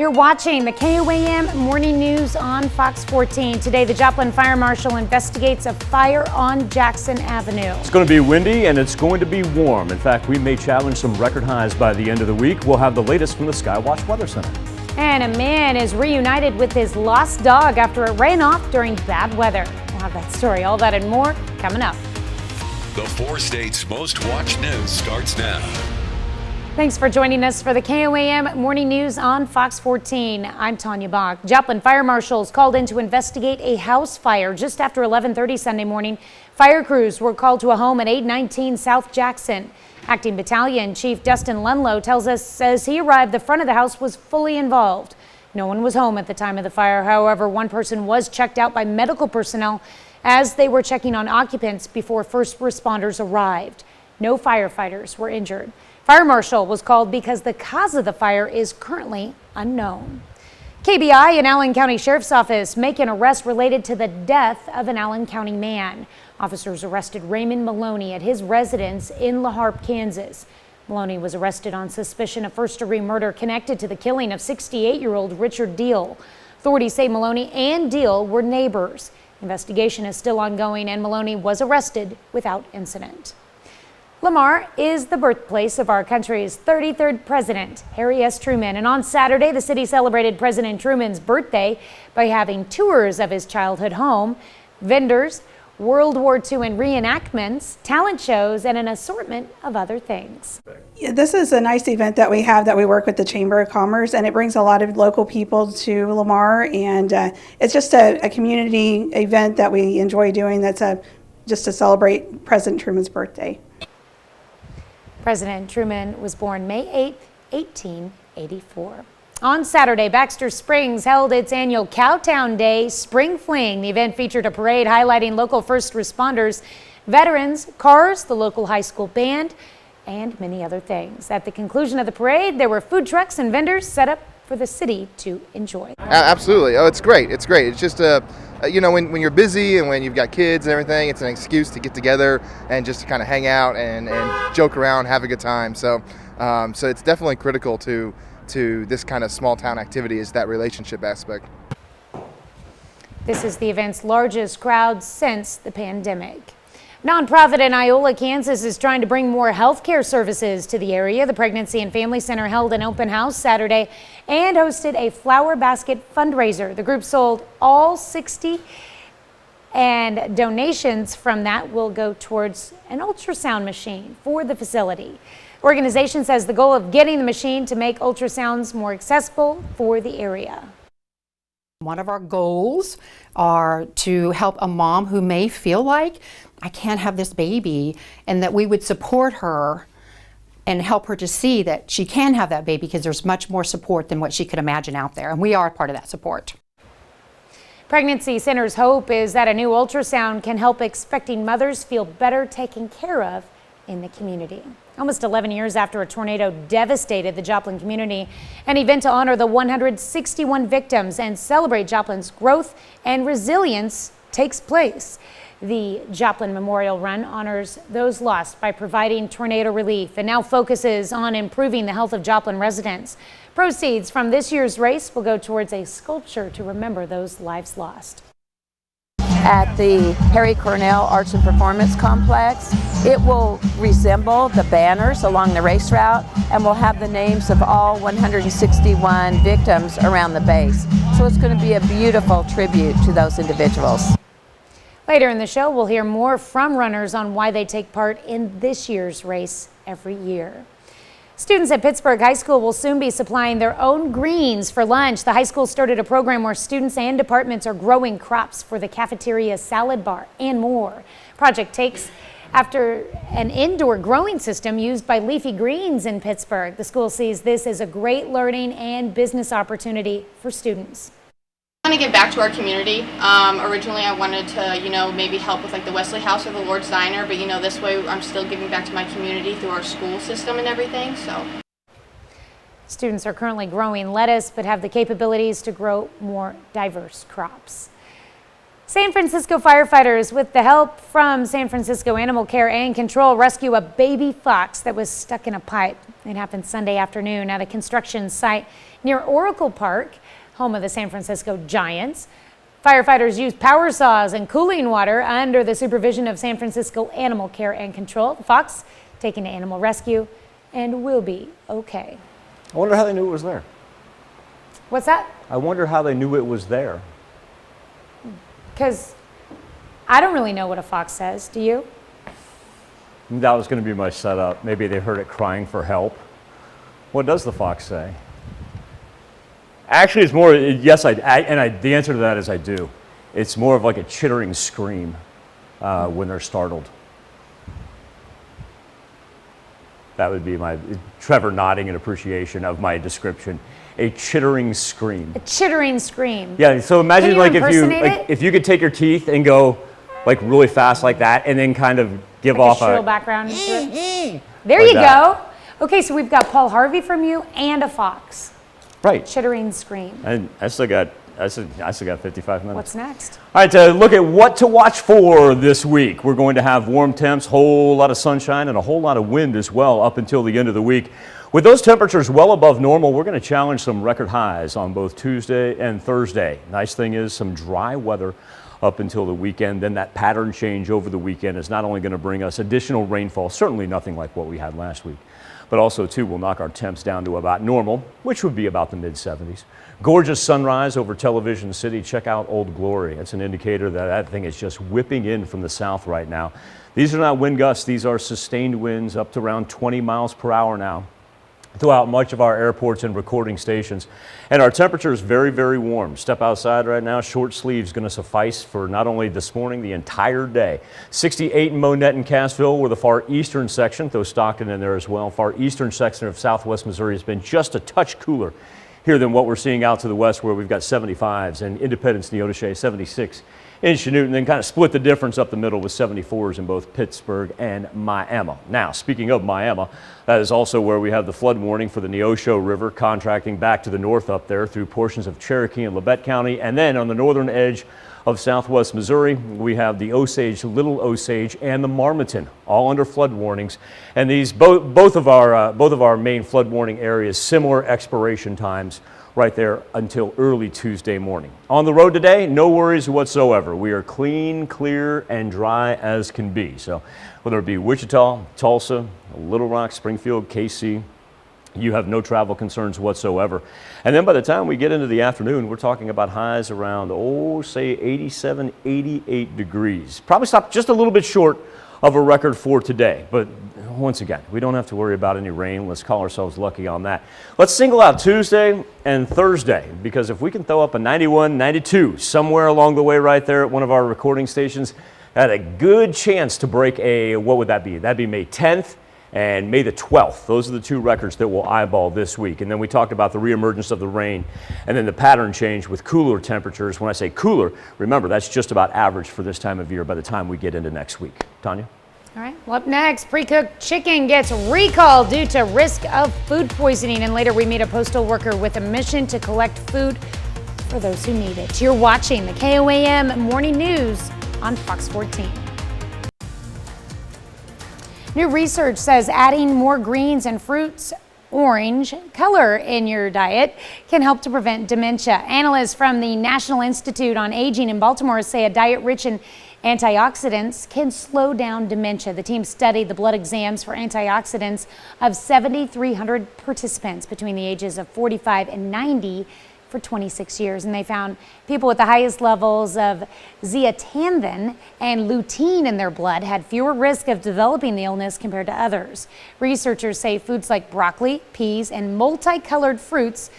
You're watching the KOAM Morning News on Fox 14. Today, the Joplin Fire Marshal investigates a fire on Jackson Avenue. It's going to be windy and it's going to be warm. In fact, we may challenge some record highs by the end of the week. We'll have the latest from the Skywatch Weather Center. And a man is reunited with his lost dog after it ran off during bad weather. We'll have that story, all that and more coming up. The 4 states' most watched news starts now. Thanks for joining us for the KOAM Morning News on Fox 14. I'm Tanya Bach. Joplin Fire Marshals called in to investigate a house fire just after 11:30 Sunday morning. Fire crews were called to a home at 819 South Jackson. Acting Battalion Chief Dustin Lunlow tells us as he arrived, the front of the house was fully involved. No one was home at the time of the fire. However, one person was checked out by medical personnel as they were checking on occupants before first responders arrived. No firefighters were injured. Fire Marshal was called because the cause of the fire is currently unknown. KBI and Allen County Sheriff's Office make an arrest related to the death of an Allen County man. Officers arrested Raymond Maloney at his residence in La Harpe, Kansas. Maloney was arrested on suspicion of first-degree murder connected to the killing of 68-year-old Richard Deal. Authorities say Maloney and Deal were neighbors. Investigation is still ongoing and Maloney was arrested without incident. Lamar is the birthplace of our country's 33rd president, Harry S. Truman. And on Saturday, the city celebrated President Truman's birthday by having tours of his childhood home, vendors, World War II and reenactments, talent shows, and an assortment of other things. Yeah, this is a nice event that we have that we work with the Chamber of Commerce, and it brings a lot of local people to Lamar, and it's just a community event that we enjoy doing that's just to celebrate President Truman's birthday. President Truman was born May 8, 1884. On Saturday, Baxter Springs held its annual Cowtown Day Spring Fling. The event featured a parade highlighting local first responders, veterans, cars, the local high school band, and many other things. At the conclusion of the parade, there were food trucks and vendors set up for the city to enjoy. Absolutely. Oh, it's great. It's great. It's just when you're busy and when you've got kids and everything, it's an excuse to get together and just to kind of hang out and joke around, have a good time. So it's definitely critical to this kind of small town activity is that relationship aspect. This is the event's largest crowd since the pandemic. Nonprofit in Iola, Kansas is trying to bring more health care services to the area. The Pregnancy and Family Center held an open house Saturday and hosted a flower basket fundraiser. The group sold all 60 and donations from that will go towards an ultrasound machine for the facility. The organization says the goal of getting the machine to make ultrasounds more accessible for the area. One of our goals are to help a mom who may feel like I can't have this baby, and that we would support her and help her to see that she can have that baby because there's much more support than what she could imagine out there, and we are part of that support. Pregnancy Center's hope is that a new ultrasound can help expecting mothers feel better taken care of in the community. Almost 11 years after a tornado devastated the Joplin community, an event to honor the 161 victims and celebrate Joplin's growth and resilience takes place. The Joplin Memorial Run honors those lost by providing tornado relief and now focuses on improving the health of Joplin residents. Proceeds from this year's race will go towards a sculpture to remember those lives lost. At the Harry Cornell Arts and Performance Complex, it will resemble the banners along the race route and will have the names of all 161 victims around the base. So it's going to be a beautiful tribute to those individuals. Later in the show, we'll hear more from runners on why they take part in this year's race every year. Students at Pittsburgh High School will soon be supplying their own greens for lunch. The high school started a program where students and departments are growing crops for the cafeteria salad bar and more. Project takes after an indoor growing system used by Leafy Greens in Pittsburgh. The school sees this as a great learning and business opportunity for students. I want to give back to our community. Originally I wanted to, maybe help with like the Wesley House or the Lord's Diner, but this way I'm still giving back to my community through our school system and everything, so. Students are currently growing lettuce, but have the capabilities to grow more diverse crops. San Francisco firefighters, with the help from San Francisco Animal Care and Control, rescue a baby fox that was stuck in a pipe. It happened Sunday afternoon at a construction site near Oracle Park, home of the San Francisco Giants. Firefighters used power saws and cooling water under the supervision of San Francisco Animal Care and Control. The fox taken to animal rescue and will be okay. I wonder how they knew it was there. What's that? I wonder how they knew it was there. Because I don't really know what a fox says. Do you? That was going to be my setup. Maybe they heard it crying for help. What does the fox say? Actually, it's more, yes, the answer to that is I do. It's more of like a chittering scream when they're startled. That would be Trevor nodding in appreciation of my description. A chittering scream. A chittering scream. Yeah, so imagine like if you could take your teeth and go like really fast like that and then kind of give like off a shrill background. There like you that. go. Okay, so we've got Paul Harvey from you and a fox. Right. Chittering scream. And I still got 55 minutes. What's next? All right, to look at what to watch for this week. We're going to have warm temps, whole lot of sunshine, and a whole lot of wind as well up until the end of the week. With those temperatures well above normal, we're going to challenge some record highs on both Tuesday and Thursday. Nice thing is some dry weather up until the weekend. Then that pattern change over the weekend is not only going to bring us additional rainfall, certainly nothing like what we had last week, but also too will knock our temps down to about normal, which would be about the mid-70s. Gorgeous sunrise over Television City. Check out Old Glory. It's an indicator that that thing is just whipping in from the south right now. These are not wind gusts. These are sustained winds up to around 20 miles per hour now throughout much of our airports and recording stations. And our temperature is very, very warm. Step outside right now, short sleeves going to suffice for not only this morning, the entire day. 68 in Monette and Cassville, where the far eastern section, though Stockton in there as well, far eastern section of southwest Missouri has been just a touch cooler here than what we're seeing out to the west, where we've got 75s and Independence, Neodesha, 76 in Chanute, and then kind of split the difference up the middle with 74s in both Pittsburgh and Miami. Now, speaking of Miami, that is also where we have the flood warning for the Neosho River, contracting back to the north up there through portions of Cherokee and Labette County. And then on the northern edge of southwest Missouri, we have the Osage, Little Osage, and the Marmaton, all under flood warnings. And these both of our main flood warning areas, similar expiration times right there until early Tuesday morning. On the road today, no worries whatsoever. We are clean, clear, and dry as can be. So whether it be Wichita, Tulsa, Little Rock, Springfield, KC, you have no travel concerns whatsoever. And then by the time we get into the afternoon, we're talking about highs around, say 87, 88 degrees. Probably stop just a little bit short of a record for today. But once again, we don't have to worry about any rain. Let's call ourselves lucky on that. Let's single out Tuesday and Thursday, because if we can throw up a 91, 92 somewhere along the way right there at one of our recording stations, had a good chance to break what would that be? That'd be May 10th and May the 12th. Those are the two records that we'll eyeball this week. And then we talked about the reemergence of the rain and then the pattern change with cooler temperatures. When I say cooler, remember, that's just about average for this time of year by the time we get into next week. Tanya? All right, well, up next, pre-cooked chicken gets recalled due to risk of food poisoning. And later, we meet a postal worker with a mission to collect food for those who need it. You're watching the KOAM Morning News on Fox 14. New research says adding more greens and fruits, orange color in your diet can help to prevent dementia. Analysts from the National Institute on Aging in Baltimore say a diet rich in antioxidants can slow down dementia. The team studied the blood exams for antioxidants of 7,300 participants between the ages of 45 and 90 for 26 years, and they found people with the highest levels of zeaxanthin and lutein in their blood had fewer risk of developing the illness compared to others. Researchers say foods like broccoli, peas, and multicolored fruits,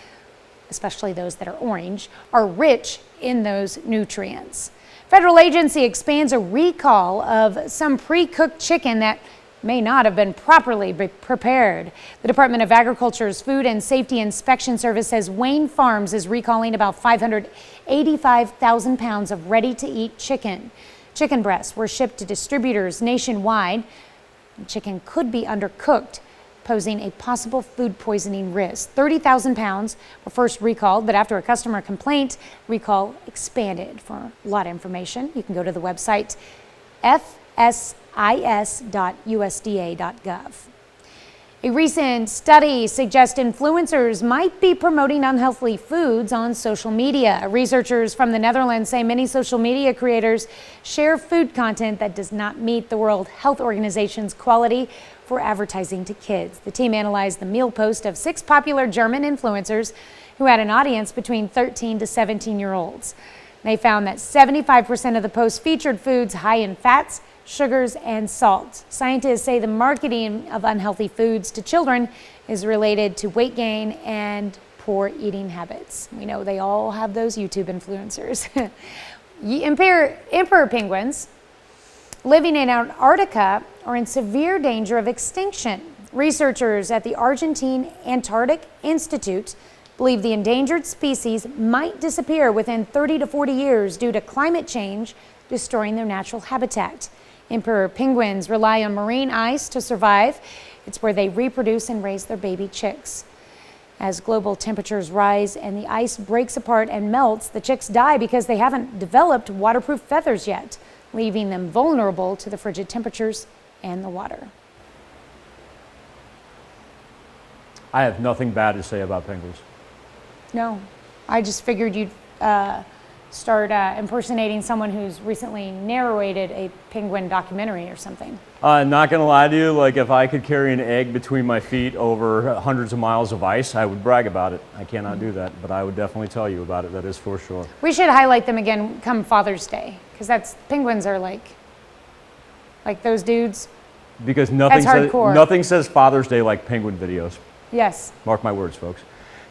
especially those that are orange, are rich in those nutrients. Federal agency expands a recall of some pre-cooked chicken that may not have been properly prepared. The Department of Agriculture's Food and Safety Inspection Service says Wayne Farms is recalling about 585,000 pounds of ready-to-eat chicken. Chicken breasts were shipped to distributors nationwide. Chicken could be undercooked posing a possible food poisoning risk. 30,000 pounds were first recalled, but after a customer complaint, recall expanded. For a lot of information, you can go to the website fsis.usda.gov. A recent study suggests influencers might be promoting unhealthy foods on social media. Researchers from the Netherlands say many social media creators share food content that does not meet the World Health Organization's quality for advertising to kids. The team analyzed the meal post of 6 popular German influencers who had an audience between 13 to 17-year-olds. They found that 75% of the posts featured foods high in fats, sugars, and salt. Scientists say the marketing of unhealthy foods to children is related to weight gain and poor eating habits. We know they all have those YouTube influencers. Emperor penguins living in Antarctica are in severe danger of extinction. Researchers at the Argentine Antarctic Institute believe the endangered species might disappear within 30 to 40 years due to climate change destroying their natural habitat. Emperor penguins rely on marine ice to survive. It's where they reproduce and raise their baby chicks. As global temperatures rise and the ice breaks apart and melts, the chicks die because they haven't developed waterproof feathers yet, leaving them vulnerable to the frigid temperatures and the water. I have nothing bad to say about penguins. No, I just figured you'd start impersonating someone who's recently narrated a penguin documentary or something. Not gonna lie to you, like if I could carry an egg between my feet over hundreds of miles of ice, I would brag about it. I cannot do that, but I would definitely tell you about it, that is for sure. We should highlight them again come Father's Day, because penguins are like those dudes. Because nothing says Father's Day like penguin videos. Yes. Mark my words, folks.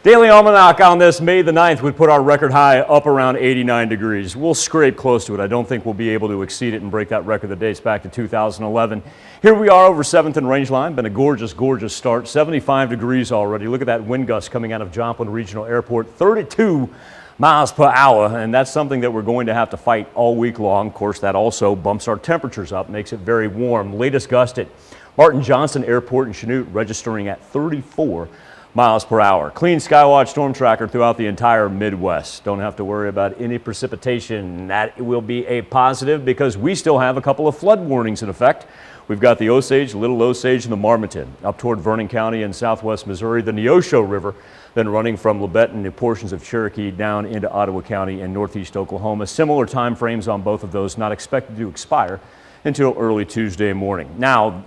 Daily Almanac on this May the 9th would put our record high up around 89 degrees. We'll scrape close to it. I don't think we'll be able to exceed it and break that record that dates back to 2011. Here we are over 7th and Rangeline. Been a gorgeous, gorgeous start. 75 degrees already. Look at that wind gust coming out of Joplin Regional Airport. 32 miles per hour, and that's something that we're going to have to fight all week long. Of course, that also bumps our temperatures up, makes it very warm. Latest gust at Martin Johnson Airport in Chanute registering at 34 miles per hour. Clean Skywatch storm tracker throughout the entire Midwest. Don't have to worry about any precipitation. That will be a positive because we still have a couple of flood warnings in effect. We've got the Osage, Little Osage, and the Marmaton up toward Vernon County in southwest Missouri, the Neosho River, then running from Labette and the portions of Cherokee down into Ottawa County and northeast Oklahoma. Similar time frames on both of those, not expected to expire until early Tuesday morning. Now,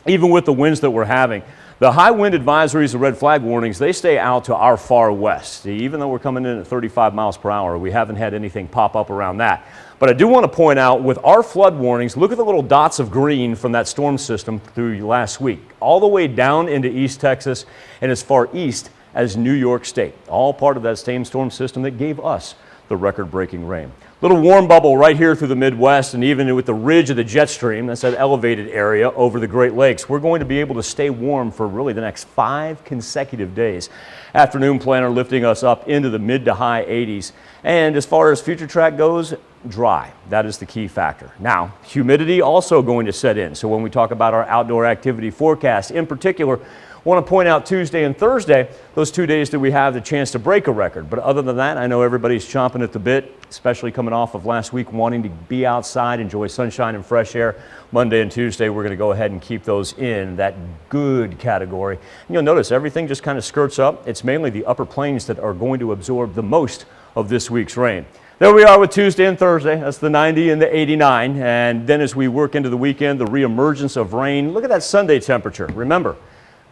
even with the winds that we're having, the high wind advisories, the red flag warnings, they stay out to our far west. Even though we're coming in at 35 miles per hour, we haven't had anything pop up around that. But I do want to point out with our flood warnings, look at the little dots of green from that storm system through last week, all the way down into East Texas and as far east as New York State. All part of that same storm system that gave us the record-breaking rain. Little warm bubble right here through the Midwest, and even with the ridge of the jet stream, that's that elevated area over the Great Lakes, we're going to be able to stay warm for really the next 5 consecutive days. Afternoon planner lifting us up into the mid to high 80s. And as far as future track goes, dry. That is the key factor. Now, humidity also going to set in. So when we talk about our outdoor activity forecast, in particular, I want to point out Tuesday and Thursday, those 2 days that we have the chance to break a record. But other than that, I know everybody's chomping at the bit, especially coming off of last week, wanting to be outside, enjoy sunshine and fresh air. Monday and Tuesday, we're going to go ahead and keep those in that good category. And you'll notice everything just kind of skirts up. It's mainly the upper plains that are going to absorb the most of this week's rain. There we are with Tuesday and Thursday. That's the 90 and the 89. And then as we work into the weekend, the reemergence of rain. Look at that Sunday temperature. Remember,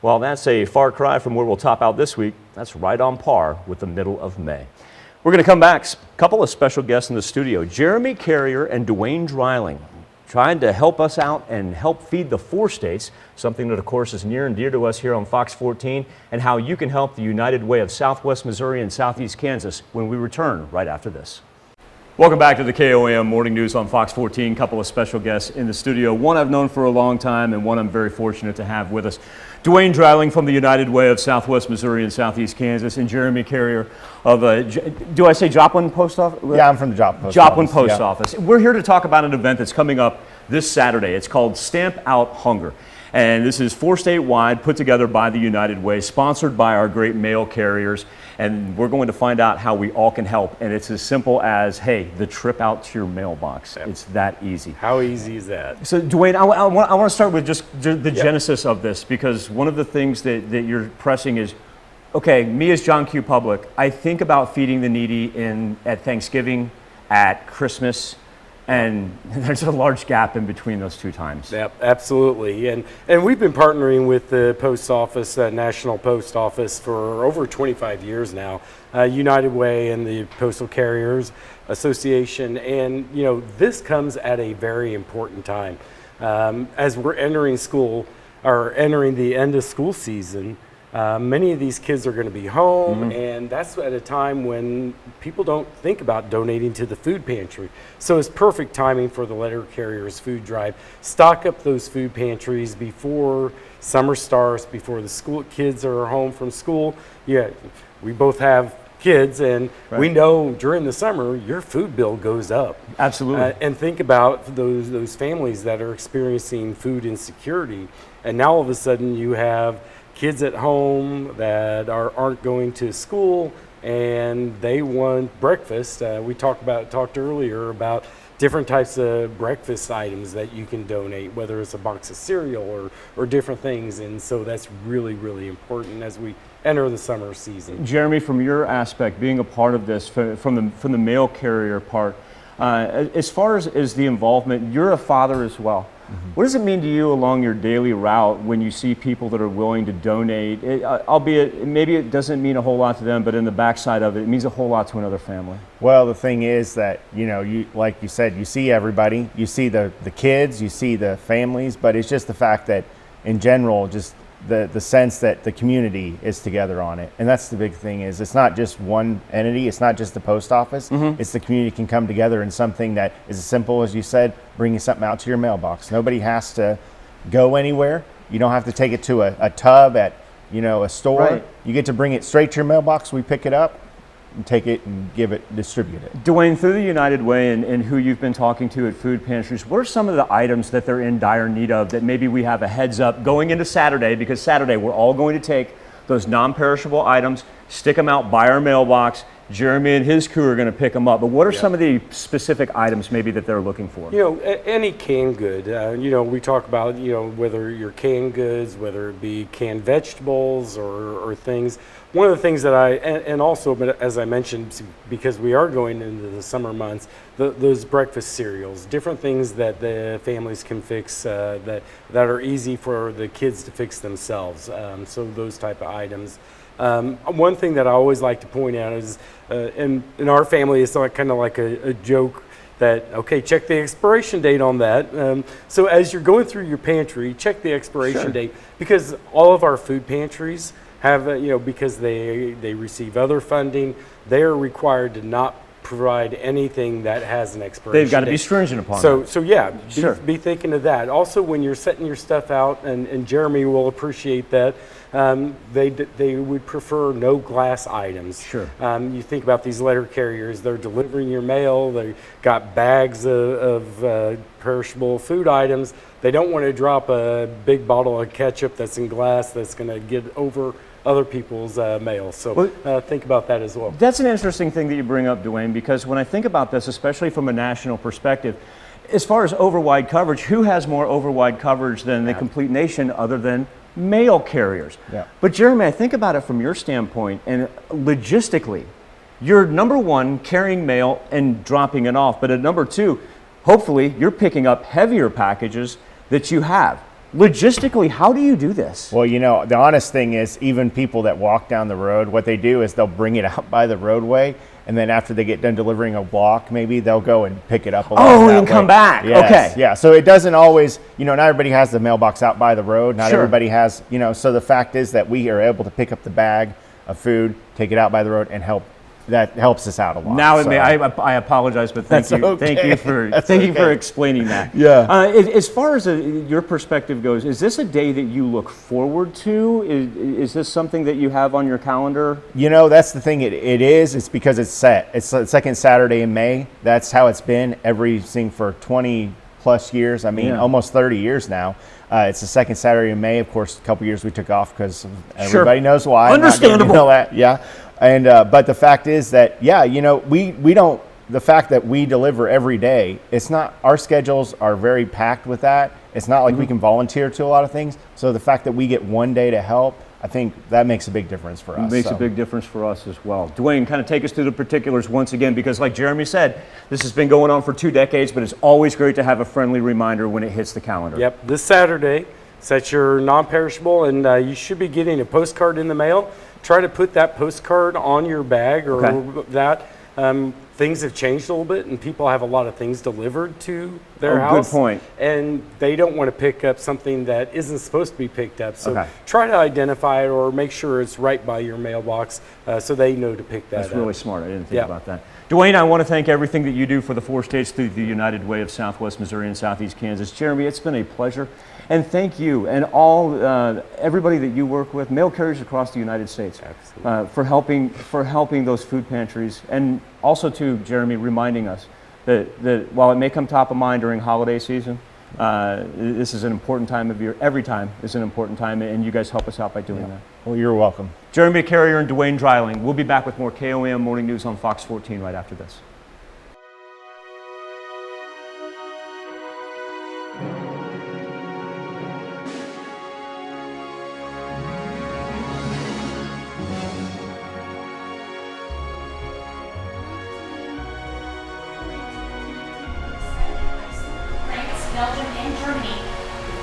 while that's a far cry from where we'll top out this week, that's right on par with the middle of May. We're going to come back. A couple of special guests in the studio. Jeremy Carrier and Dwayne Dreiling, trying to help us out and help feed the 4 states, something that, of course, is near and dear to us here on Fox 14, and how you can help the United Way of Southwest Missouri and Southeast Kansas when we return right after this. Welcome back to the KOAM Morning News on Fox 14. A couple of special guests in the studio. One I've known for a long time and one I'm very fortunate to have with us. Dwayne Dreiling from the United Way of Southwest Missouri and Southeast Kansas, and Jeremy Carrier of, do I say Joplin Post Office? Yeah, I'm from the Joplin Post Office. We're here to talk about an event that's coming up this Saturday. It's called Stamp Out Hunger. And this is 4 statewide, put together by the United Way, sponsored by our great mail carriers. And we're going to find out how we all can help. And it's as simple as, hey, the trip out to your mailbox. Yep. It's that easy. How easy is that? So, Dwayne, I want to start with just the genesis of this, because one of the things that you're pressing is, okay, me as John Q. Public, I think about feeding the needy at Thanksgiving, at Christmas, and there's a large gap in between those two times. Yep, absolutely. And we've been partnering with the Post Office, National Post Office, for over 25 years now. United Way and the Postal Carriers Association. And, you know, this comes at a very important time. As we're entering school, or entering the end of school season, many of these kids are going to be home, and that's at a time when people don't think about donating to the food pantry. So it's perfect timing for the letter carriers food drive. Stock up those food pantries before summer starts, before the school kids are home from school. Yeah, we both have kids, and we know during the summer your food bill goes up. Absolutely. And think about those families that are experiencing food insecurity, and now all of a sudden you have kids at home that aren't going to school and they want breakfast. We talked earlier about different types of breakfast items that you can donate, whether it's a box of cereal or different things. And so that's really, really important as we enter the summer season. Jeremy, from your aspect, being a part of this, from the mail carrier part, as far as the involvement, you're a father as well. What does it mean to you along your daily route when you see people that are willing to donate, albeit maybe it doesn't mean a whole lot to them, but in the backside of it, it means a whole lot to another family? Well, the thing is that, you know, you, like you said, you see everybody, you see the kids, you see the families, but it's just the fact that in general, just the sense that the community is together on it. And that's the big thing, is it's not just one entity, it's not just the post office, it's the community can come together in something that is as simple as you said, bringing something out to your mailbox. Nobody has to go anywhere. You don't have to take it to a tub at, you know, a store. Right. You get to bring it straight to your mailbox. We pick it up and take it and distribute it. Dwayne, through the United Way and who you've been talking to at food pantries, what are some of the items that they're in dire need of that maybe we have a heads up going into Saturday? Because Saturday we're all going to take those non-perishable items, stick them out by our mailbox. Jeremy and his crew are going to pick them up. But what are some of the specific items maybe that they're looking for? You know, any canned good. You know, we talk about, you know, whether your canned goods, whether it be canned vegetables or things. One of the things that and also, but as I mentioned, because we are going into the summer months, those breakfast cereals, different things that the families can fix that are easy for the kids to fix themselves. So those type of items. One thing that I always like to point out is, in our family, it's like, kind of like a joke that, okay, check the expiration date on that. So as you're going through your pantry, check the expiration date, because all of our food pantries have, you know, because they receive other funding, they are required to not provide anything that has an expiration date. They've got to be stringent upon that. So yeah, Sure. be thinking of that. Also, when you're setting your stuff out, and Jeremy will appreciate that, they would prefer no glass items. Sure. You think about these letter carriers, they're delivering your mail, they got bags of perishable food items. They don't want to drop a big bottle of ketchup that's in glass that's going to get over other people's mail. So think about that as well. That's an interesting thing that you bring up, Dwayne, because when I think about this, especially from a national perspective, as far as overwide coverage, who has more overwide coverage than the complete nation other than mail carriers? Yeah. But Jeremy, I think about it from your standpoint, and logistically, you're number one, carrying mail and dropping it off, but at number two, hopefully you're picking up heavier packages that you have. Logistically, how do you do this? Well, you know, the honest thing is, even people that walk down the road, what they do is they'll bring it out by the roadway, and then after they get done delivering a block, maybe they'll go and pick it up along that and come way. back. Yes, Okay. Yeah, so it doesn't always, you know, not everybody has the mailbox out by the road. Not Sure. everybody has, you know, so the fact is that we are able to pick up the bag of food, take it out by the road, and help. That helps us out a lot. Now, so. I apologize, but thank That's you, okay. thank you for explaining that. Yeah. As far as your perspective goes, is this a day that you look forward to? Is this something that you have on your calendar? You know, that's the thing. It is. It's because it's set. It's the second Saturday in May. That's how it's been everything for 20 plus years. I mean, almost 30 years now. It's the second Saturday in May. Of course, a couple years we took off because everybody knows why. Understandable. You know that, yeah. And but the fact is that, yeah, you know, we don't. The fact that we deliver every day, it's not, our schedules are very packed with that. It's not like we can volunteer to a lot of things. So the fact that we get one day to help, I think that makes a big difference for us. It makes a big difference for us as well. Dwayne, kind of take us through the particulars once again, because like Jeremy said, this has been going on for 2 decades, but it's always great to have a friendly reminder when it hits the calendar. Yep, this Saturday, set your non-perishable, and you should be getting a postcard in the mail. Try to put that postcard on your bag or that. Things have changed a little bit, and people have a lot of things delivered to their house. Good point. And they don't want to pick up something that isn't supposed to be picked up. So try to identify it or make sure it's right by your mailbox so they know to pick that up. That's really smart. I didn't think about that. Dwayne, I want to thank everything that you do for the 4 states through the United Way of Southwest Missouri and Southeast Kansas. Jeremy, it's been a pleasure. And thank you and all everybody that you work with, mail carriers across the United States, for helping those food pantries, and also to Jeremy reminding us that while it may come top of mind during holiday season, this is an important time of year. Every time is an important time, and you guys help us out by doing that. Well, you're welcome. Jeremy Carrier and Dwayne Dreiling. We'll be back with more KOAM Morning News on Fox 14 right after this. Belgium, and Germany.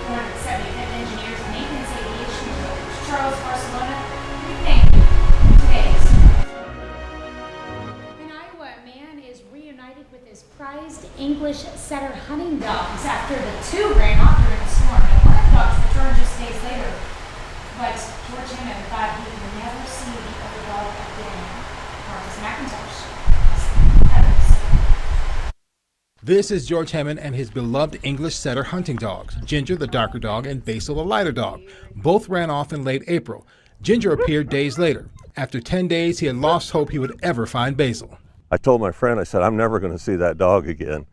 One of the 75th Engineers Maintenance Aviation Coach, Charles Barcelona, today's. In Iowa, a man is reunited with his prized English setter hunting dogs after the 2 ran off during the storm. And one of the dogs returned just days later, but George Hammond thought he would never see the other dog again. Marcus McIntosh. This is George Hammond and his beloved English setter hunting dogs, Ginger, the darker dog, and Basil, the lighter dog. Both ran off in late April. Ginger appeared days later. After 10 days, he had lost hope he would ever find Basil. I told my friend, I said, I'm never going to see that dog again.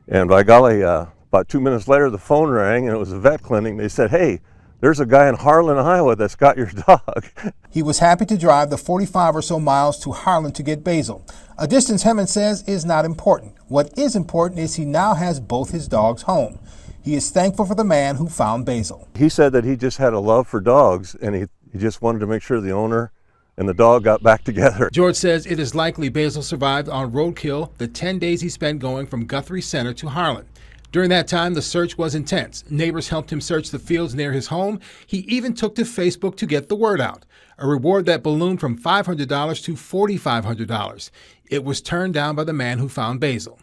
And by golly, about 2 minutes later, the phone rang, and it was a vet clinic. They said, hey, there's a guy in Harlan, Iowa that's got your dog. He was happy to drive the 45 or so miles to Harlan to get Basil, a distance Hammond says is not important. What is important is he now has both his dogs home. He is thankful for the man who found Basil. He said that he just had a love for dogs, and he just wanted to make sure the owner and the dog got back together. George says it is likely Basil survived on roadkill the 10 days he spent going from Guthrie Center to Harlan. During that time, the search was intense. Neighbors helped him search the fields near his home. He even took to Facebook to get the word out, a reward that ballooned from $500 to $4,500. It was turned down by the man who found Basil.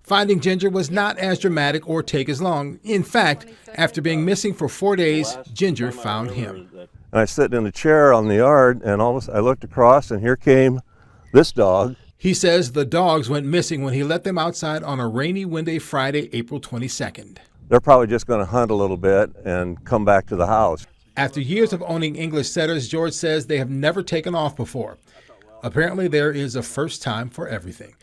Finding Ginger was not as dramatic or take as long. In fact, after being missing for 4 days, Ginger found him. And I was sitting in a chair on the yard, and all of a sudden I looked across, and here came this dog. He says the dogs went missing when he let them outside on a rainy, windy Friday, April 22nd. They're probably just going to hunt a little bit and come back to the house. After years of owning English setters, George says they have never taken off before. Apparently, there is a first time for everything.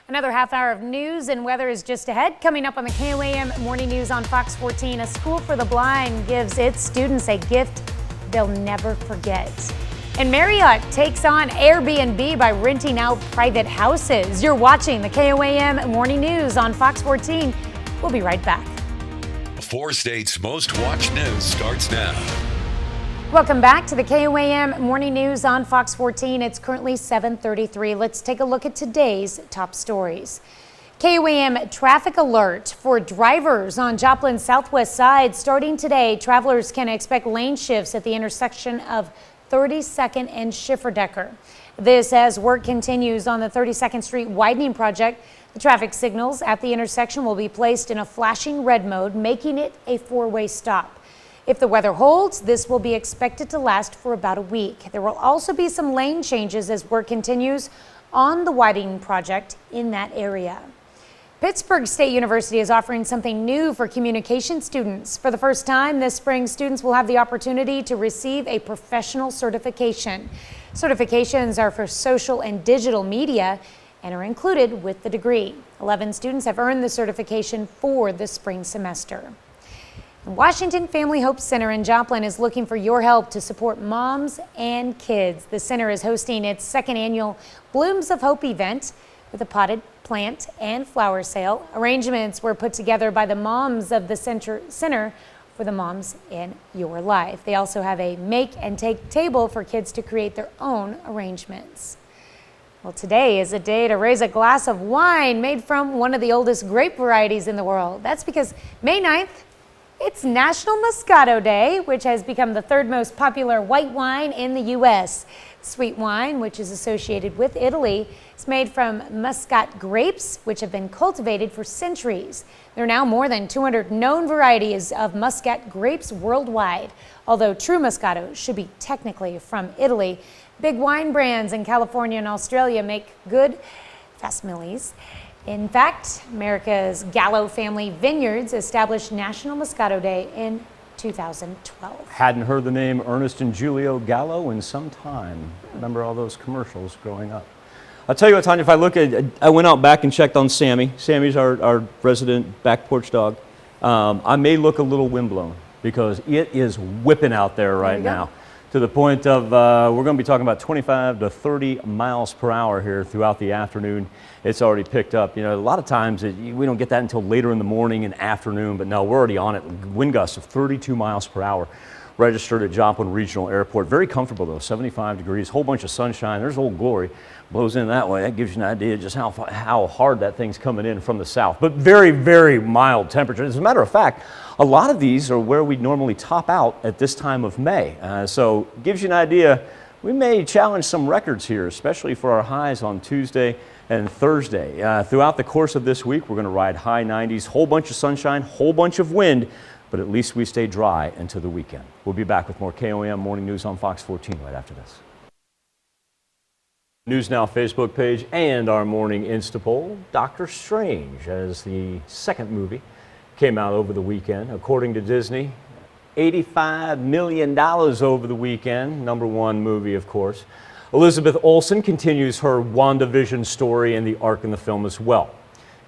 Another half hour of news and weather is just ahead. Coming up on the KOAM Morning News on Fox 14, a school for the blind gives its students a gift they'll never forget. And Marriott takes on Airbnb by renting out private houses. You're watching the KOAM Morning News on Fox 14. We'll be right back. 4 states' most watched news starts now. Welcome back to the KOAM Morning News on Fox 14. It's currently 7:33. Let's take a look at today's top stories. KOAM traffic alert for drivers on Joplin's southwest side. Starting today, travelers can expect lane shifts at the intersection of 32nd and Schifferdecker. This as work continues on the 32nd Street widening project. The traffic signals at the intersection will be placed in a flashing red mode, making it a 4-way stop. If the weather holds, this will be expected to last for about a week. There will also be some lane changes as work continues on the widening project in that area. Pittsburgh State University is offering something new for communication students. For the first time this spring, students will have the opportunity to receive a professional certification. Certifications are for social and digital media and are included with the degree. 11 students have earned the certification for the spring semester. The Washington Family Hope Center in Joplin is looking for your help to support moms and kids. The center is hosting its second annual Blooms of Hope event with a potted plant and flower sale. Arrangements were put together by the moms of the center for the moms in your life. They also have a make and take table for kids to create their own arrangements. Well, today is a day to raise a glass of wine made from one of the oldest grape varieties in the world. That's because May 9th, it's National Moscato Day, which has become the third most popular white wine in the U.S. Sweet wine, which is associated with Italy, is made from Muscat grapes, which have been cultivated for centuries. There are now more than 200 known varieties of Muscat grapes worldwide. Although true Moscato should be technically from Italy, big wine brands in California and Australia make good facsimiles. In fact, America's Gallo family vineyards established National Moscato Day in 2012. Hadn't heard the name Ernest and Julio Gallo in some time. Remember all those commercials growing up. I'll tell you what, Tanya, if I look at, I went out back and checked on Sammy. Sammy's our resident back porch dog. I may look a little windblown because it is whipping out there right now. To the point of, we're going to be talking about 25 to 30 miles per hour here throughout the afternoon. It's already picked up. You know, a lot of times we don't get that until later in the morning and afternoon, but no, we're already on it. Wind gusts of 32 miles per hour registered at Joplin Regional Airport. Very comfortable though, 75 degrees, whole bunch of sunshine. There's Old Glory, blows in that way. That gives you an idea just how hard that thing's coming in from the south, but very, very mild temperature. As a matter of fact, a lot of these are where we normally top out at this time of May. So gives you an idea, we may challenge some records here, especially for our highs on Tuesday and Thursday. Throughout the course of this week, we're going to ride high 90s, whole bunch of sunshine, whole bunch of wind, but at least we stay dry until the weekend. We'll be back with more KOAM Morning News on Fox 14 right after this. News Now Facebook page and our morning Insta poll. Doctor Strange as the second movie came out over the weekend. According to Disney, $85 million over the weekend. #1 movie, of course. Elizabeth Olsen continues her WandaVision story in the arc in the film as well.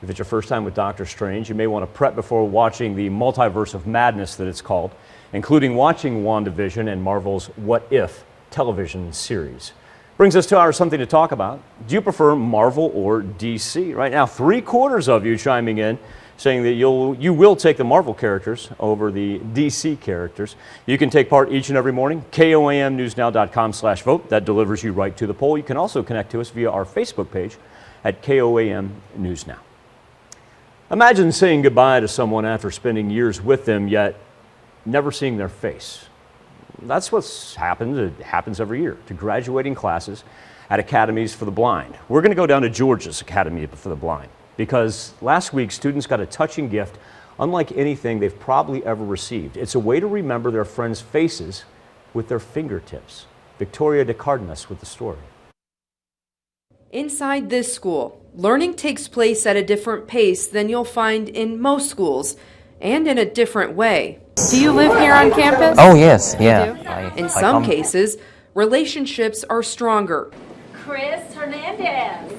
If it's your first time with Doctor Strange, you may want to prep before watching the Multiverse of Madness that it's called, including watching WandaVision and Marvel's What If television series. Brings us to our something to talk about. Do you prefer Marvel or DC? Right now, 3/4 of you chiming in, saying that you will take the Marvel characters over the DC characters. You can take part each and every morning. KOAMnewsnow.com/vote. That delivers you right to the poll. You can also connect to us via our Facebook page at KOAM News Now. Imagine saying goodbye to someone after spending years with them, yet never seeing their face. That's what's happened. It happens every year to graduating classes at academies for the blind. We're going to go down to Georgia's Academy for the Blind, because last week students got a touching gift unlike anything they've probably ever received. It's a way to remember their friends' faces with their fingertips. Victoria de Cardenas with the story. Inside this school, learning takes place at a different pace than you'll find in most schools, and in a different way. Do you live here on campus? Oh, yes, yeah. In some cases, relationships are stronger. Chris Hernandez.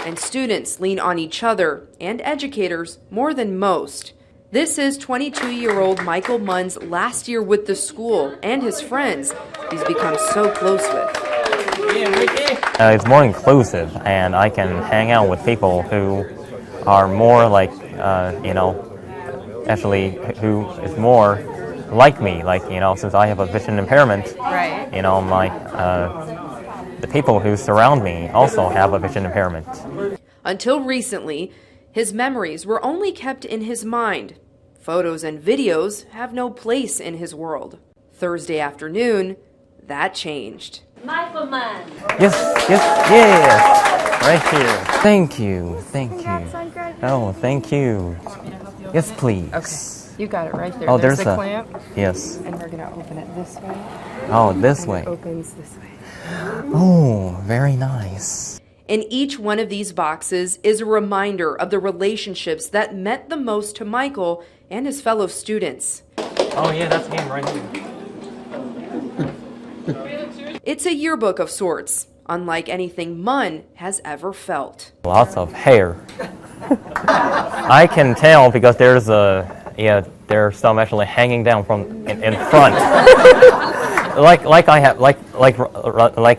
And students lean on each other and educators more than most. This is 22-year-old Michael Munn's last year with the school and his friends he's become so close with. It's more inclusive, and I can hang out with people who are more like, actually who is more like me, since I have a vision impairment, right. The people who surround me also have a vision impairment. Until recently, his memories were only kept in his mind. Photos and videos have no place in his world. Thursday afternoon, that changed. Michael Munn. Yes, right here. Thank you. Oh, thank you. Yes, please. Okay, you got it right there. Oh, there's the clamp. Yes. And we're gonna open it this way. Oh, this way. It opens this way. Oh, very nice. In each one of these boxes is a reminder of the relationships that meant the most to Michael and his fellow students. Oh yeah, that's him right here. It's a yearbook of sorts, unlike anything Munn has ever felt. Lots of hair. I can tell because there's some actually hanging down from in front, like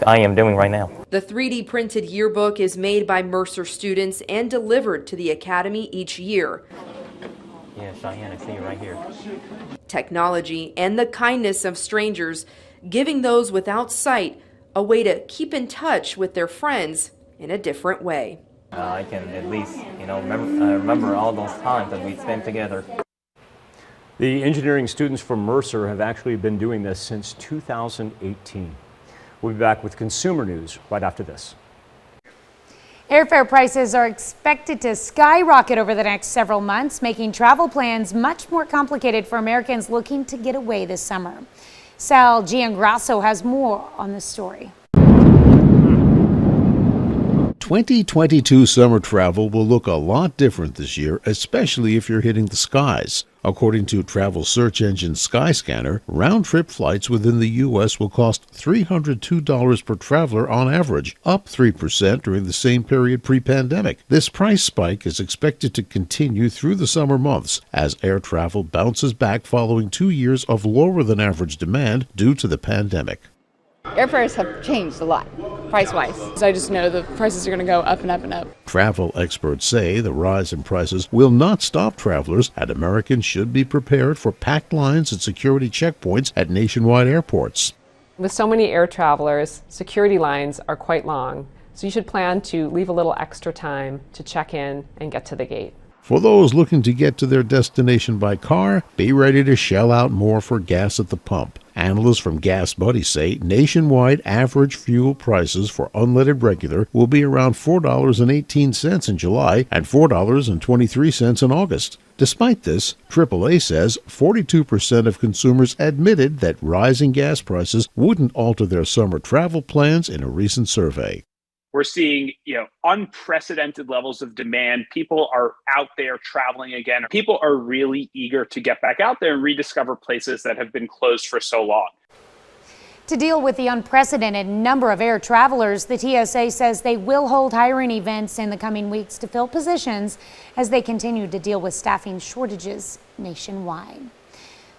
I am doing right now. The 3D printed yearbook is made by Mercer students and delivered to the academy each year. Yeah, Cheyenne, I see you right here. Technology and the kindness of strangers, giving those without sight a way to keep in touch with their friends in a different way. I can at least, remember all those times that we spent together. The engineering students from Mercer have actually been doing this since 2018. We'll be back with consumer news right after this. Airfare prices are expected to skyrocket over the next several months, making travel plans much more complicated for Americans looking to get away this summer. Sal Giangrasso has more on this story. 2022 summer travel will look a lot different this year, especially if you're hitting the skies. According to travel search engine Skyscanner, round-trip flights within the U.S. will cost $302 per traveler on average, up 3% during the same period pre-pandemic. This price spike is expected to continue through the summer months as air travel bounces back following 2 years of lower-than-average demand due to the pandemic. Airfares have changed a lot, price-wise. I just know the prices are going to go up and up and up. Travel experts say the rise in prices will not stop travelers, and Americans should be prepared for packed lines and security checkpoints at nationwide airports. With so many air travelers, security lines are quite long, so you should plan to leave a little extra time to check in and get to the gate. For those looking to get to their destination by car, be ready to shell out more for gas at the pump. Analysts from Gas Buddy say nationwide average fuel prices for unleaded regular will be around $4.18 in July and $4.23 in August. Despite this, AAA says 42% of consumers admitted that rising gas prices wouldn't alter their summer travel plans in a recent survey. We're seeing, unprecedented levels of demand. People are out there traveling again. People are really eager to get back out there and rediscover places that have been closed for so long. To deal with the unprecedented number of air travelers, the TSA says they will hold hiring events in the coming weeks to fill positions as they continue to deal with staffing shortages nationwide.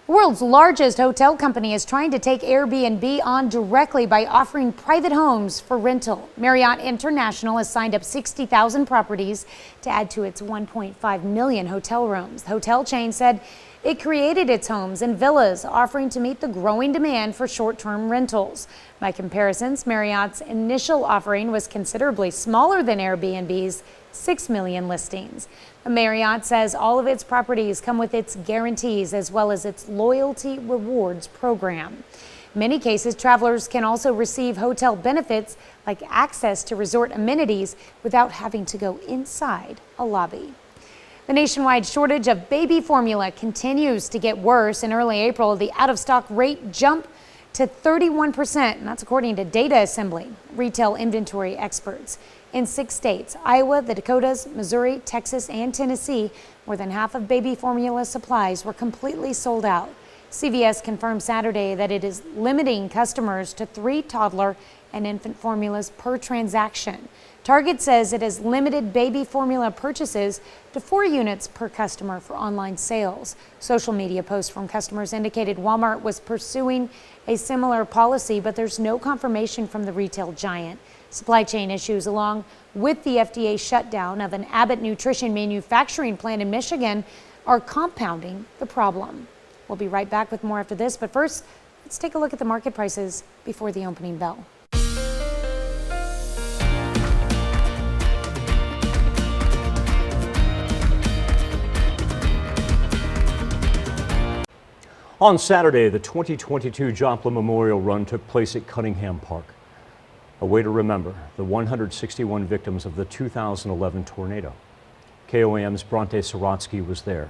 The world's largest hotel company is trying to take Airbnb on directly by offering private homes for rental. Marriott International has signed up 60,000 properties to add to its 1.5 million hotel rooms. The hotel chain said it created its homes and villas, offering to meet the growing demand for short-term rentals. By comparisons, Marriott's initial offering was considerably smaller than Airbnb's 6 million listings. Marriott says all of its properties come with its guarantees as well as its loyalty rewards program. In many cases, travelers can also receive hotel benefits like access to resort amenities without having to go inside a lobby. The nationwide shortage of baby formula continues to get worse. In early April, the out-of-stock rate jumped to 31%, and that's according to Data Assembly, retail inventory experts. In 6 states, Iowa, the Dakotas, Missouri, Texas, and Tennessee, more than half of baby formula supplies were completely sold out. CVS confirmed Saturday that it is limiting customers to 3 toddler and infant formulas per transaction. Target says it has limited baby formula purchases to 4 units per customer for online sales. Social media posts from customers indicated Walmart was pursuing a similar policy, but there's no confirmation from the retail giant. Supply chain issues, along with the FDA shutdown of an Abbott Nutrition manufacturing plant in Michigan, are compounding the problem. We'll be right back with more after this, but first, let's take a look at the market prices before the opening bell. On Saturday, the 2022 Joplin Memorial Run took place at Cunningham Park. A way to remember the 161 victims of the 2011 tornado. KOAM's Bronte Sorotsky was there,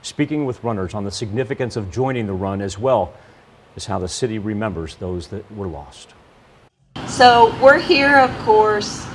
speaking with runners on the significance of joining the run as well as how the city remembers those that were lost. So we're here, of course,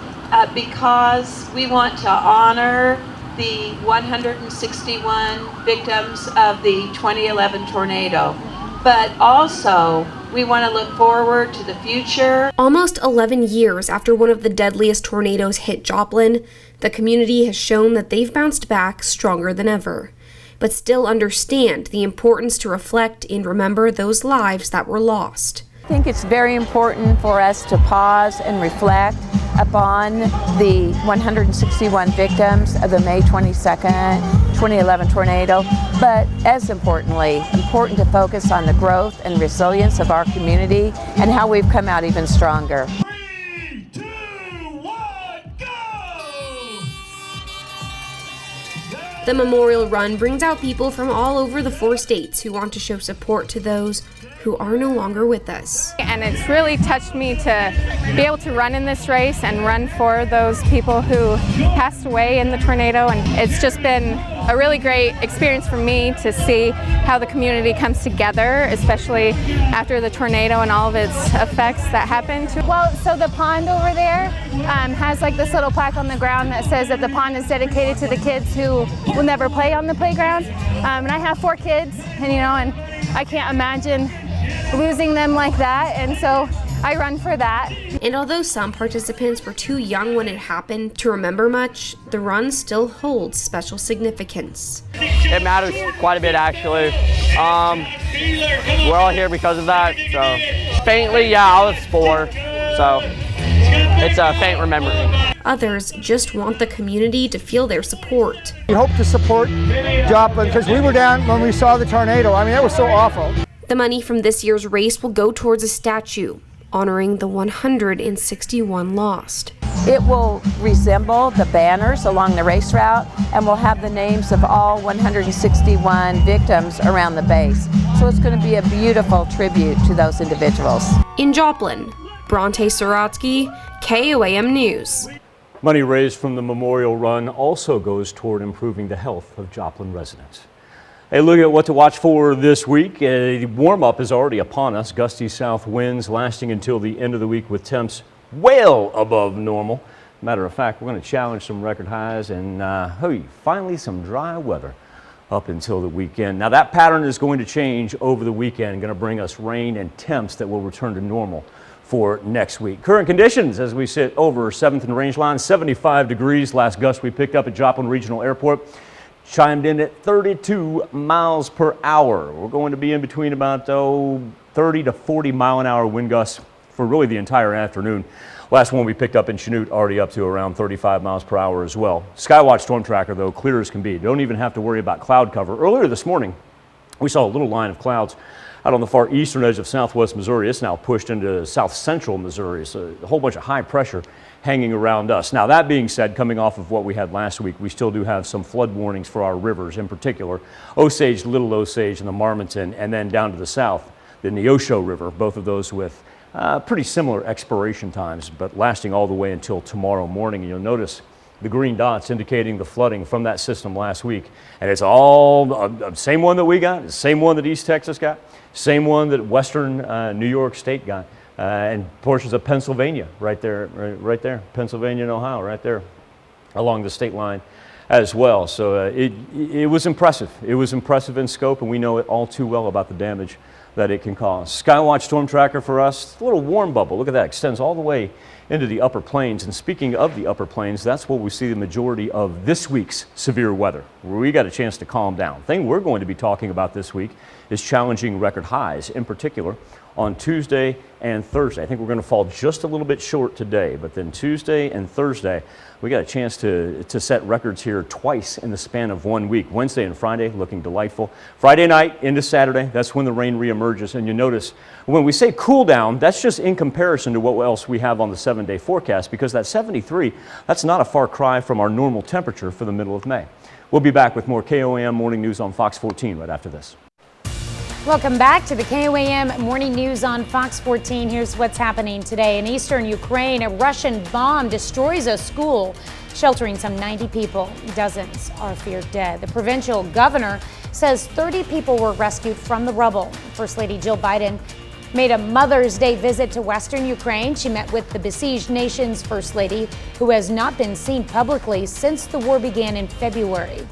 because we want to honor the 161 victims of the 2011 tornado, but also We want to look forward to the future. Almost 11 years after one of the deadliest tornadoes hit Joplin, the community has shown that they've bounced back stronger than ever, but still understand the importance to reflect and remember those lives that were lost. I think it's very important for us to pause and reflect upon the 161 victims of the May 22nd, 2011 tornado, but as importantly, important to focus on the growth and resilience of our community and how we've come out even stronger. The Memorial Run brings out people from all over the 4 states who want to show support to those who are no longer with us. And it's really touched me to be able to run in this race and run for those people who passed away in the tornado. And it's just been a really great experience for me to see how the community comes together, especially after the tornado and all of its effects that happened. Well, so the pond over there has like this little plaque on the ground that says that the pond is dedicated to the kids who will never play on the playground. And I have 4 kids, and and I can't imagine losing them like that, and so I run for that. And although some participants were too young when it happened to remember much, the run still holds special significance. It matters quite a bit, actually. We're all here because of that, so faintly, yeah, I was 4, so it's a faint memory. Others just want the community to feel their support. We hope to support Joplin because we were down when we saw the tornado. I mean, that was so awful. The money from this year's race will go towards a statue honoring the 161 lost. It will resemble the banners along the race route and will have the names of all 161 victims around the base. So it's going to be a beautiful tribute to those individuals. In Joplin, Bronte Sorotsky, KOAM News. Money raised from the Memorial Run also goes toward improving the health of Joplin residents. Hey, look at what to watch for this week. A warm-up is already upon us. Gusty south winds lasting until the end of the week with temps well above normal. Matter of fact, we're going to challenge some record highs and finally some dry weather up until the weekend. Now that pattern is going to change over the weekend, going to bring us rain and temps that will return to normal for next week. Current conditions as we sit over 7th and Range Line, 75 degrees. Last gust we picked up at Joplin Regional Airport chimed in at 32 miles per hour. We're going to be in between about 30 to 40 mile an hour wind gusts for really the entire afternoon. Last one we picked up in Chanute already up to around 35 miles per hour as well. Skywatch Storm Tracker though, clear as can be. Don't even have to worry about cloud cover. Earlier this morning, we saw a little line of clouds out on the far eastern edge of southwest Missouri. It's now pushed into south central Missouri. So a whole bunch of high pressure hanging around us. Now that being said, coming off of what we had last week, we still do have some flood warnings for our rivers, in particular Osage, Little Osage, and the Marmonton, and then down to the south, the Neosho River, both of those with pretty similar expiration times, but lasting all the way until tomorrow morning. And you'll notice the green dots indicating the flooding from that system last week. And it's all the same one that we got, the same one that East Texas got, same one that Western New York State got. And portions of Pennsylvania right there, Pennsylvania and Ohio right there along the state line as well. So it was impressive. It was impressive in scope, and we know it all too well about the damage that it can cause. Skywatch Storm Tracker for us, a little warm bubble. Look at that, extends all the way into the upper plains. And speaking of the upper plains, that's where we see the majority of this week's severe weather, where we got a chance to calm down. The thing we're going to be talking about this week is challenging record highs, in particular on Tuesday and Thursday. I think we're going to fall just a little bit short today, but then Tuesday and Thursday, we got a chance to set records here twice in the span of 1 week. Wednesday and Friday looking delightful. Friday night into Saturday, that's when the rain reemerges. And you notice when we say cool down, that's just in comparison to what else we have on the 7-day forecast, because that 73, that's not a far cry from our normal temperature for the middle of May. We'll be back with more KOAM Morning News on Fox 14 right after this. Welcome back to the KOAM Morning News on Fox 14. Here's what's happening today. In eastern Ukraine, a Russian bomb destroys a school, sheltering some 90 people. Dozens are feared dead. The provincial governor says 30 people were rescued from the rubble. First Lady Jill Biden made a Mother's Day visit to western Ukraine. She met with the besieged nation's First Lady, who has not been seen publicly since the war began in February.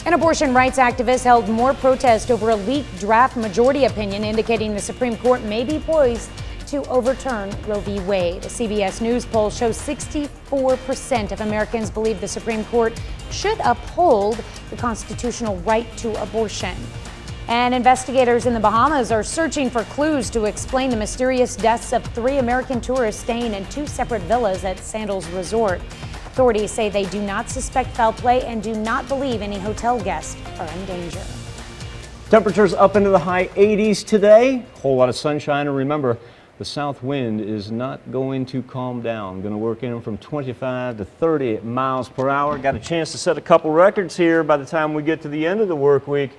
An abortion rights activist held more protest over a leaked draft majority opinion indicating the Supreme Court may be poised to overturn Roe v. Wade. A CBS News poll shows 64% of Americans believe the Supreme Court should uphold the constitutional right to abortion. And investigators in the Bahamas are searching for clues to explain the mysterious deaths of 3 American tourists staying in 2 separate villas at Sandals Resort. Authorities say they do not suspect foul play and do not believe any hotel guests are in danger. Temperatures up into the high 80s today. Whole lot of sunshine, and remember, the south wind is not going to calm down. Going to work in from 25 to 30 miles per hour. Got a chance to set a couple records here by the time we get to the end of the work week.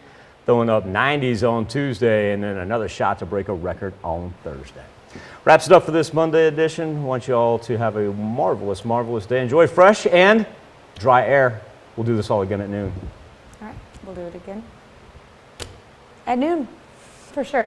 Throwing up 90s on Tuesday and then another shot to break a record on Thursday. Wraps it up for this Monday edition. Want you all to have a marvelous, marvelous day. Enjoy fresh and dry air. We'll do this all again at noon. All right, we'll do it again at noon, for sure.